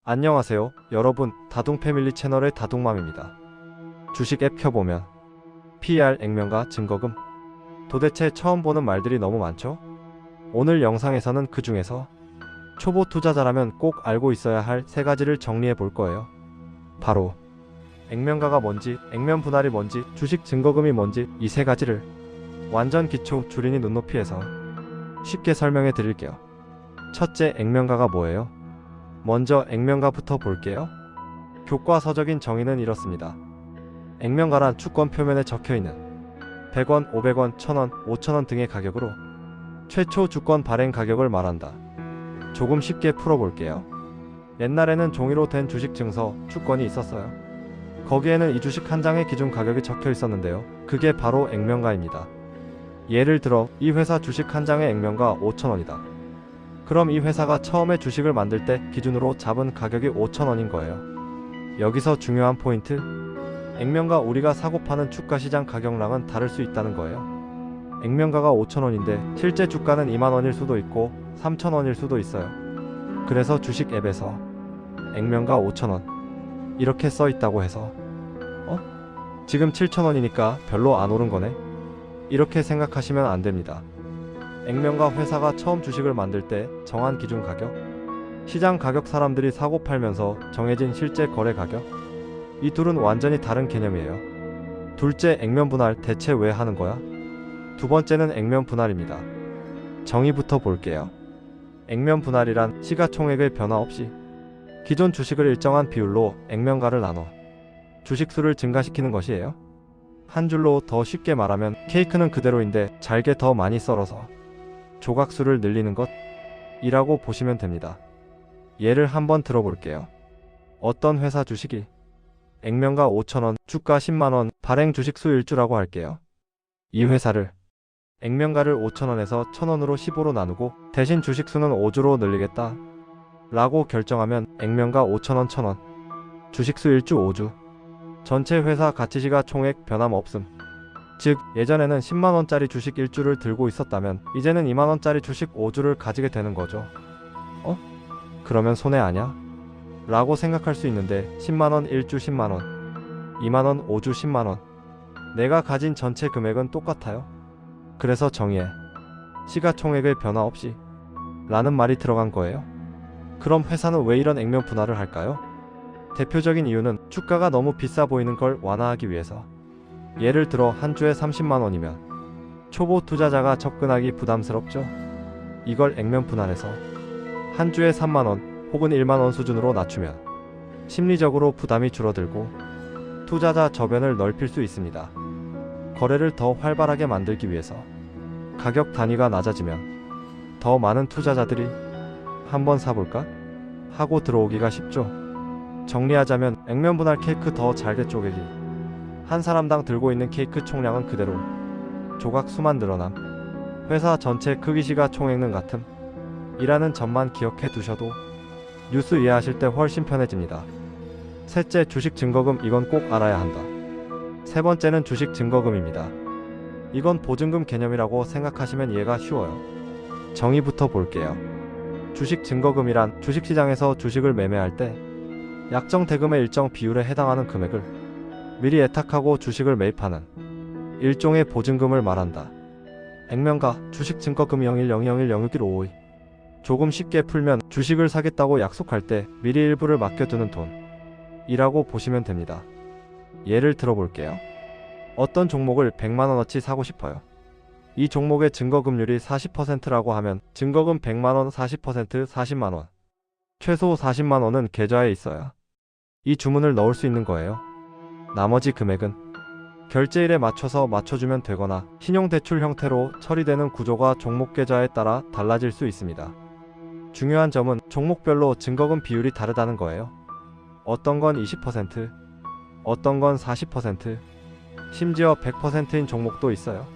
안녕하세요 여러분, 다둥패밀리 채널의 다둥맘입니다. 주식 앱 켜보면 PER, 액면가, 증거금, 도대체 처음 보는 말들이 너무 많죠? 오늘 영상에서는 그 중에서 초보 투자자라면 꼭 알고 있어야 할 세 가지를 정리해 볼 거예요. 바로 액면가가 뭔지, 액면 분할이 뭔지, 주식 증거금이 뭔지, 이 세 가지를 완전 기초 줄이니 눈높이에서 쉽게 설명해 드릴게요. 첫째, 액면가가 뭐예요? 먼저 액면가부터 볼게요. 교과서적인 정의는 이렇습니다. 액면가란 주권 표면에 적혀있는 100원, 500원, 1000원, 5000원 등의 가격으로 최초 주권 발행 가격을 말한다. 조금 쉽게 풀어볼게요. 옛날에는 종이로 된 주식 증서, 주권이 있었어요. 거기에는 이 주식 한 장의 기준 가격이 적혀 있었는데요. 그게 바로 액면가입니다. 예를 들어 이 회사 주식 한 장의 액면가 5000원이다. 그럼 이 회사가 처음에 주식을 만들 때 기준으로 잡은 가격이 5000원인 거예요. 여기서 중요한 포인트, 액면가 우리가 사고 파는 주가시장 가격랑은 다를 수 있다는 거예요. 액면가가 5000원인데 실제 주가는 2만원일 수도 있고 3000원일 수도 있어요. 그래서 주식 앱에서 액면가 5000원 이렇게 써 있다고 해서 지금 7000원이니까 별로 안 오른 거네? 이렇게 생각하시면 안 됩니다. 액면가 회사가 처음 주식을 만들 때 정한 기준 가격, 시장 가격, 사람들이 사고 팔면서 정해진 실제 거래 가격, 이 둘은 완전히 다른 개념이에요. 둘째, 액면 분할 대체 왜 하는 거야? 두 번째는 액면 분할입니다. 정의부터 볼게요. 액면 분할이란 시가총액의 변화 없이 기존 주식을 일정한 비율로 액면가를 나눠 주식 수를 증가시키는 것이에요. 한 줄로 더 쉽게 말하면 케이크는 그대로인데 잘게 더 많이 썰어서 조각수를 늘리는 것이라고 보시면 됩니다. 예를 한번 들어볼게요. 어떤 회사 주식이 액면가 5000원, 주가 10만원, 발행 주식수 1주라고 할게요. 이 회사를 액면가를 5000원에서 1000원으로 15로 나누고 대신 주식수는 5주로 늘리겠다 라고 결정하면 액면가 5000원, 1000원, 주식수 1주 5주, 전체 회사 가치시가 총액 변함 없음. 즉 예전에는 10만원짜리 주식 1주를 들고 있었다면 이제는 2만원짜리 주식 5주를 가지게 되는 거죠. 그러면 손해 아냐? 라고 생각할 수 있는데 10만원 1주 10만원, 2만원 5주 10만원, 내가 가진 전체 금액은 똑같아요. 그래서 정의에 시가총액의 변화 없이 라는 말이 들어간 거예요. 그럼 회사는 왜 이런 액면 분할을 할까요? 대표적인 이유는 주가가 너무 비싸 보이는 걸 완화하기 위해서. 예를 들어 한 주에 30만원이면 초보 투자자가 접근하기 부담스럽죠. 이걸 액면 분할해서 한 주에 3만원 혹은 1만원 수준으로 낮추면 심리적으로 부담이 줄어들고 투자자 저변을 넓힐 수 있습니다. 거래를 더 활발하게 만들기 위해서 가격 단위가 낮아지면 더 많은 투자자들이 한번 사볼까? 하고 들어오기가 쉽죠. 정리하자면 액면 분할 케이크 더 잘게 쪼개기, 한 사람당 들고 있는 케이크 총량은 그대로, 조각 수만 늘어남, 회사 전체 크기 시가 총액은 같음 이라는 점만 기억해 두셔도 뉴스 이해하실 때 훨씬 편해집니다. 셋째, 주식 증거금, 이건 꼭 알아야 한다. 세 번째는 주식 증거금입니다. 이건 보증금 개념이라고 생각하시면 이해가 쉬워요. 정의부터 볼게요. 주식 증거금이란 주식시장에서 주식을 매매할 때 약정 대금의 일정 비율에 해당하는 금액을 미리 예탁하고 주식을 매입하는 일종의 보증금을 말한다. 액면가, 주식 증거금이 0101016152. 조금 쉽게 풀면 주식을 사겠다고 약속할 때 미리 일부를 맡겨두는 돈이라고 보시면 됩니다. 예를 들어볼게요. 어떤 종목을 100만원어치 사고 싶어요. 이 종목의 증거금률이 40%라고 하면 증거금 100만원, 40% 40만원, 최소 40만원은 계좌에 있어야 이 주문을 넣을 수 있는 거예요. 나머지 금액은 결제일에 맞춰서 맞춰주면 되거나 신용대출 형태로 처리되는 구조가 종목 계좌에 따라 달라질 수 있습니다. 중요한 점은 종목별로 증거금 비율이 다르다는 거예요. 어떤 건 20%, 어떤 건 40%, 심지어 100%인 종목도 있어요.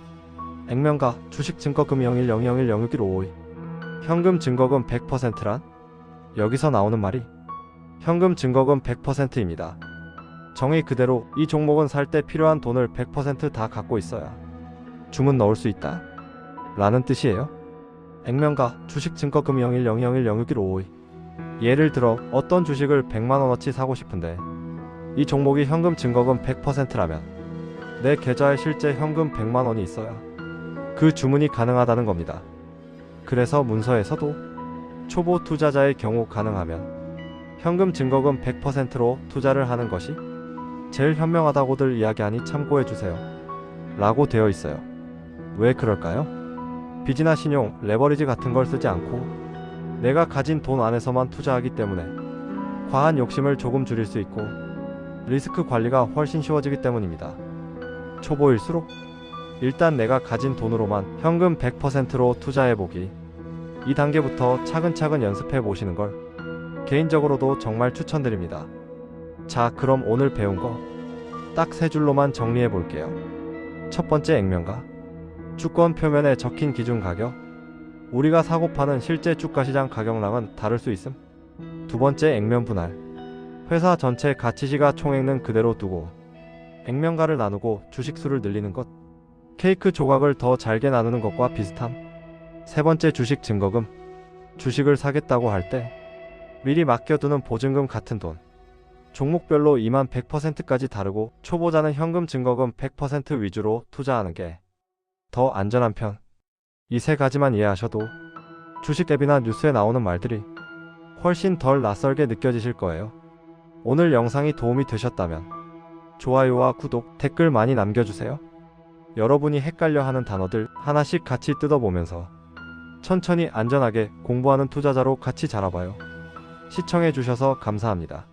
액면가, 주식 증거금이 0101016152. 현금 증거금 100%란? 여기서 나오는 말이 현금 증거금 100%입니다. 정의 그대로 이 종목은 살 때 필요한 돈을 100% 다 갖고 있어야 주문 넣을 수 있다 라는 뜻이에요. 액면가, 주식 증거금이 0101016152. 예를 들어 어떤 주식을 100만원어치 사고 싶은데 이 종목이 현금 증거금 100%라면 내 계좌에 실제 현금 100만원이 있어야 그 주문이 가능하다는 겁니다. 그래서 문서에서도 초보 투자자의 경우 가능하면 현금 증거금 100%로 투자를 하는 것이 제일 현명하다고들 이야기하니 참고해주세요 라고 되어 있어요. 왜 그럴까요? 빚이나 신용, 레버리지 같은 걸 쓰지 않고 내가 가진 돈 안에서만 투자하기 때문에 과한 욕심을 조금 줄일 수 있고 리스크 관리가 훨씬 쉬워지기 때문입니다. 초보일수록 일단 내가 가진 돈으로만 현금 100%로 투자해보기, 이 단계부터 차근차근 연습해 보시는 걸 개인적으로도 정말 추천드립니다. 자, 그럼 오늘 배운 거 딱 세 줄로만 정리해 볼게요. 첫 번째, 액면가. 주권 표면에 적힌 기준 가격, 우리가 사고 파는 실제 주가시장 가격랑은 다를 수 있음. 두 번째, 액면 분할. 회사 전체 가치시가 총액는 그대로 두고 액면가를 나누고 주식수를 늘리는 것, 케이크 조각을 더 잘게 나누는 것과 비슷함. 세 번째, 주식 증거금. 주식을 사겠다고 할 때 미리 맡겨두는 보증금 같은 돈. 종목별로 이만 100%까지 다르고 초보자는 현금 증거금 100% 위주로 투자하는 게 더 안전한 편. 이 세 가지만 이해하셔도 주식 앱이나 뉴스에 나오는 말들이 훨씬 덜 낯설게 느껴지실 거예요. 오늘 영상이 도움이 되셨다면 좋아요와 구독, 댓글 많이 남겨주세요. 여러분이 헷갈려 하는 단어들 하나씩 같이 뜯어보면서 천천히 안전하게 공부하는 투자자로 같이 자라봐요. 시청해주셔서 감사합니다.